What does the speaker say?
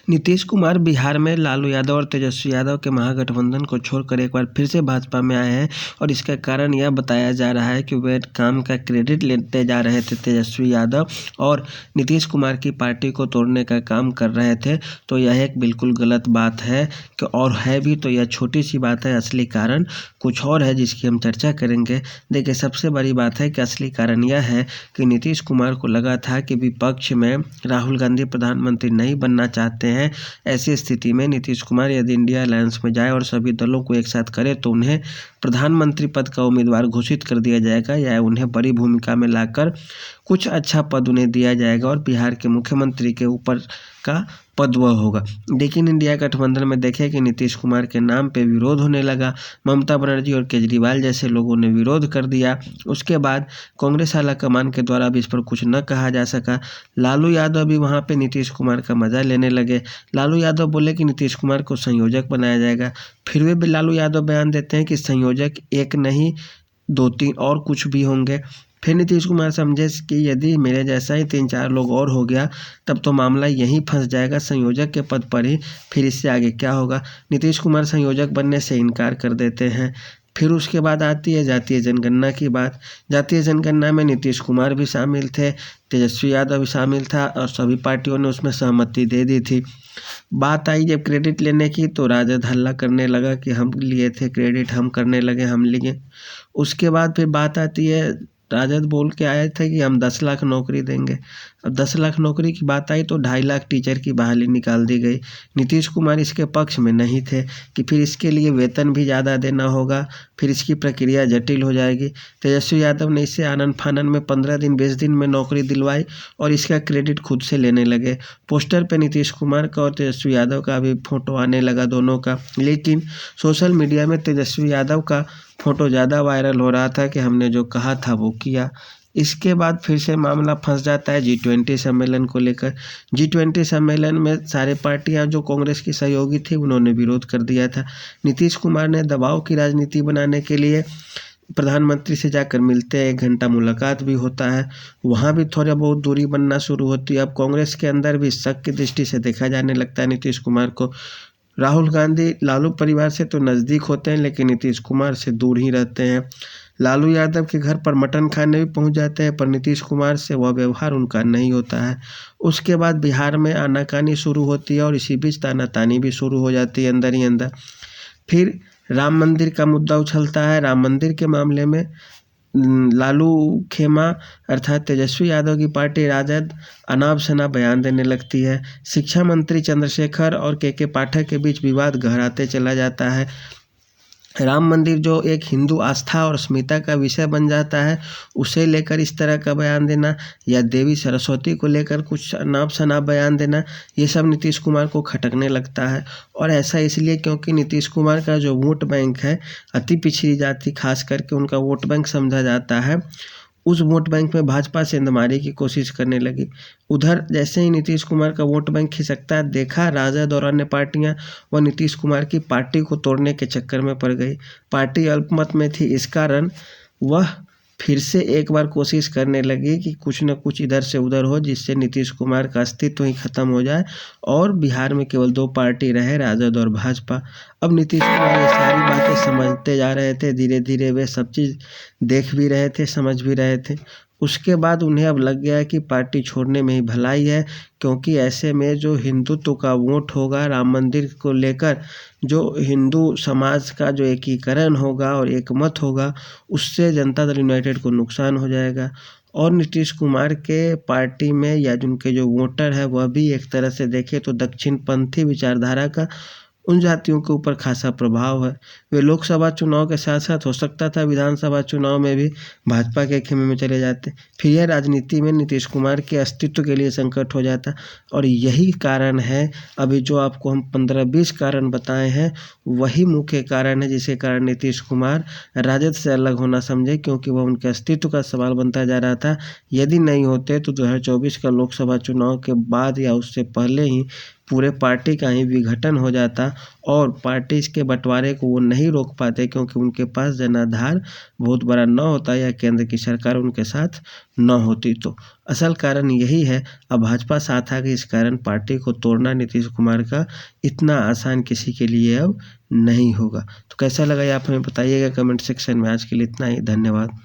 नीतीश कुमार बिहार में लालू यादव और तेजस्वी यादव के महागठबंधन को छोड़कर एक बार फिर से भाजपा में आए हैं और इसका कारण यह बताया जा रहा है कि वे काम का क्रेडिट लेते जा रहे थे तेजस्वी यादव और नीतीश कुमार की पार्टी को तोड़ने का काम कर रहे थे। तो यह एक बिल्कुल गलत बात है कि और है भी तो यह छोटी सी बात है, असली कारण कुछ और है जिसकी हम चर्चा करेंगे। देखिए, सबसे बड़ी बात है कि असली कारण यह है कि नीतीश कुमार को लगा था कि विपक्ष में राहुल गांधी प्रधानमंत्री नहीं बनना चाहते हैं। ऐसी स्थिति में नीतीश कुमार यदि इंडिया अलायंस में जाए और सभी दलों को एक साथ करे तो उन्हें प्रधानमंत्री पद का उम्मीदवार घोषित कर दिया जाएगा या उन्हें बड़ी भूमिका में लाकर कुछ अच्छा पद उन्हें दिया जाएगा और बिहार के मुख्यमंत्री के ऊपर का पद वह होगा। लेकिन इंडिया गठबंधन में देखें कि नीतीश कुमार के नाम पे विरोध होने लगा। ममता बनर्जी और केजरीवाल जैसे लोगों ने विरोध कर दिया। उसके बाद कांग्रेस आलाकमान के द्वारा भी इस पर कुछ न कहा जा सका। लालू यादव भी वहाँ पे नीतीश कुमार का मजा लेने लगे। लालू यादव बोले कि नीतीश कुमार को संयोजक बनाया जाएगा। फिर वे भी लालू यादव बयान देते हैं कि संयोजक एक नहीं 2-3 और कुछ भी होंगे। फिर नीतीश कुमार समझे कि यदि मेरे जैसा ही 3-4 लोग और हो गया तब तो मामला यहीं फंस जाएगा संयोजक के पद पर ही, फिर इससे आगे क्या होगा। नीतीश कुमार संयोजक बनने से इनकार कर देते हैं। फिर उसके बाद आती है जातीय जनगणना की बात। जातीय जनगणना में नीतीश कुमार भी शामिल थे, तेजस्वी यादव भी शामिल था और सभी पार्टियों ने उसमें सहमति दे दी थी। बात आई जब क्रेडिट लेने की तो राजद हल्ला करने लगा कि हम लिए थे क्रेडिट, हम करने लगे, हम लिए। उसके बाद फिर बात आती है, राजद बोल के आए थे कि हम 10 लाख नौकरी देंगे। अब 10 लाख नौकरी की बात आई तो 2.5 लाख टीचर की बहाली निकाल दी गई। नीतीश कुमार इसके पक्ष में नहीं थे कि फिर इसके लिए वेतन भी ज़्यादा देना होगा, फिर इसकी प्रक्रिया जटिल हो जाएगी। तेजस्वी यादव ने इससे आनन फानन में 15 दिन 20 दिन में नौकरी दिलवाई और इसका क्रेडिट खुद से लेने लगे। पोस्टर पे नीतीश कुमार का और तेजस्वी यादव का भी फोटो आने लगा दोनों का, लेकिन सोशल मीडिया में तेजस्वी यादव का फोटो ज़्यादा वायरल हो रहा था कि हमने जो कहा था वो किया। इसके बाद फिर से मामला फंस जाता है G20 सम्मेलन को लेकर। G20 सम्मेलन में सारे पार्टियां जो कांग्रेस की सहयोगी थी उन्होंने विरोध कर दिया था। नीतीश कुमार ने दबाव की राजनीति बनाने के लिए प्रधानमंत्री से जाकर मिलते हैं, 1 घंटा मुलाकात भी होता है, वहाँ भी थोड़ा बहुत दूरी बनना शुरू होती है। अब कांग्रेस के अंदर भी शक की दृष्टि से देखा जाने लगता है नीतीश कुमार को। राहुल गांधी लालू परिवार से तो नज़दीक होते हैं लेकिन नीतीश कुमार से दूर ही रहते हैं। लालू यादव के घर पर मटन खाने भी पहुंच जाते हैं पर नीतीश कुमार से वह व्यवहार उनका नहीं होता है। उसके बाद बिहार में आनाकानी शुरू होती है और इसी बीच तानातानी भी शुरू हो जाती है अंदर ही अंदर। फिर राम मंदिर का मुद्दा उछलता है। राम मंदिर के मामले में लालू खेमा अर्थात तेजस्वी यादव की पार्टी राजद अनाप शनाप बयान देने लगती है। शिक्षा मंत्री चंद्रशेखर और के पाठक के बीच विवाद गहराते चला जाता है। राम मंदिर जो एक हिंदू आस्था और अस्मिता का विषय बन जाता है, उसे लेकर इस तरह का बयान देना या देवी सरस्वती को लेकर कुछ अनाप शनाप बयान देना, ये सब नीतीश कुमार को खटकने लगता है। और ऐसा इसलिए क्योंकि नीतीश कुमार का जो वोट बैंक है, अति पिछड़ी जाति खास करके उनका वोट बैंक समझा जाता है, उस वोट बैंक में भाजपा सेंधमारी की कोशिश करने लगी। उधर जैसे ही नीतीश कुमार का वोट बैंक खिसकता देखा, राजद और अन्य पार्टियां वह नीतीश कुमार की पार्टी को तोड़ने के चक्कर में पड़ गई। पार्टी अल्पमत में थी, इस कारण वह फिर से एक बार कोशिश करने लगी कि कुछ न कुछ इधर से उधर हो जिससे नीतीश कुमार का अस्तित्व ही खत्म हो जाए और बिहार में केवल 2 पार्टी रहे, राजद और भाजपा। अब नीतीश कुमार ये सारी बातें समझते जा रहे थे, धीरे धीरे वे सब चीज़ देख भी रहे थे, समझ भी रहे थे। उसके बाद उन्हें अब लग गया कि पार्टी छोड़ने में ही भलाई है, क्योंकि ऐसे में जो हिंदुत्व का वोट होगा राम मंदिर को लेकर, जो हिंदू समाज का जो एकीकरण होगा और एकमत होगा, उससे जनता दल यूनाइटेड को नुकसान हो जाएगा। और नीतीश कुमार के पार्टी में या जिनके जो वोटर है वह भी एक तरह से देखें तो दक्षिणपंथी विचारधारा का उन जातियों के ऊपर खासा प्रभाव है। वे लोकसभा चुनाव के साथ साथ हो सकता था विधानसभा चुनाव में भी भाजपा के खेमे में चले जाते। फिर यह राजनीति में नीतीश कुमार के अस्तित्व के लिए संकट हो जाता और यही कारण है, अभी जो आपको हम 15-20 कारण बताए हैं वही मुख्य कारण है जिसके कारण नीतीश कुमार राजद से अलग होना समझे, क्योंकि वह उनके अस्तित्व का सवाल बनता जा रहा था। यदि नहीं होते तो 2024 का लोकसभा चुनाव के बाद या उससे पहले ही पूरे पार्टी का ही विघटन हो जाता और पार्टी इसके बंटवारे को वो नहीं रोक पाते, क्योंकि उनके पास जनाधार बहुत बड़ा न होता या केंद्र की सरकार उनके साथ न होती। तो असल कारण यही है। अब भाजपा साथ आ गई, इस कारण पार्टी को तोड़ना नीतीश कुमार का इतना आसान किसी के लिए अब नहीं होगा। तो कैसा लगा ये आप हमें बताइएगा कमेंट सेक्शन में। आज के लिए इतना ही, धन्यवाद।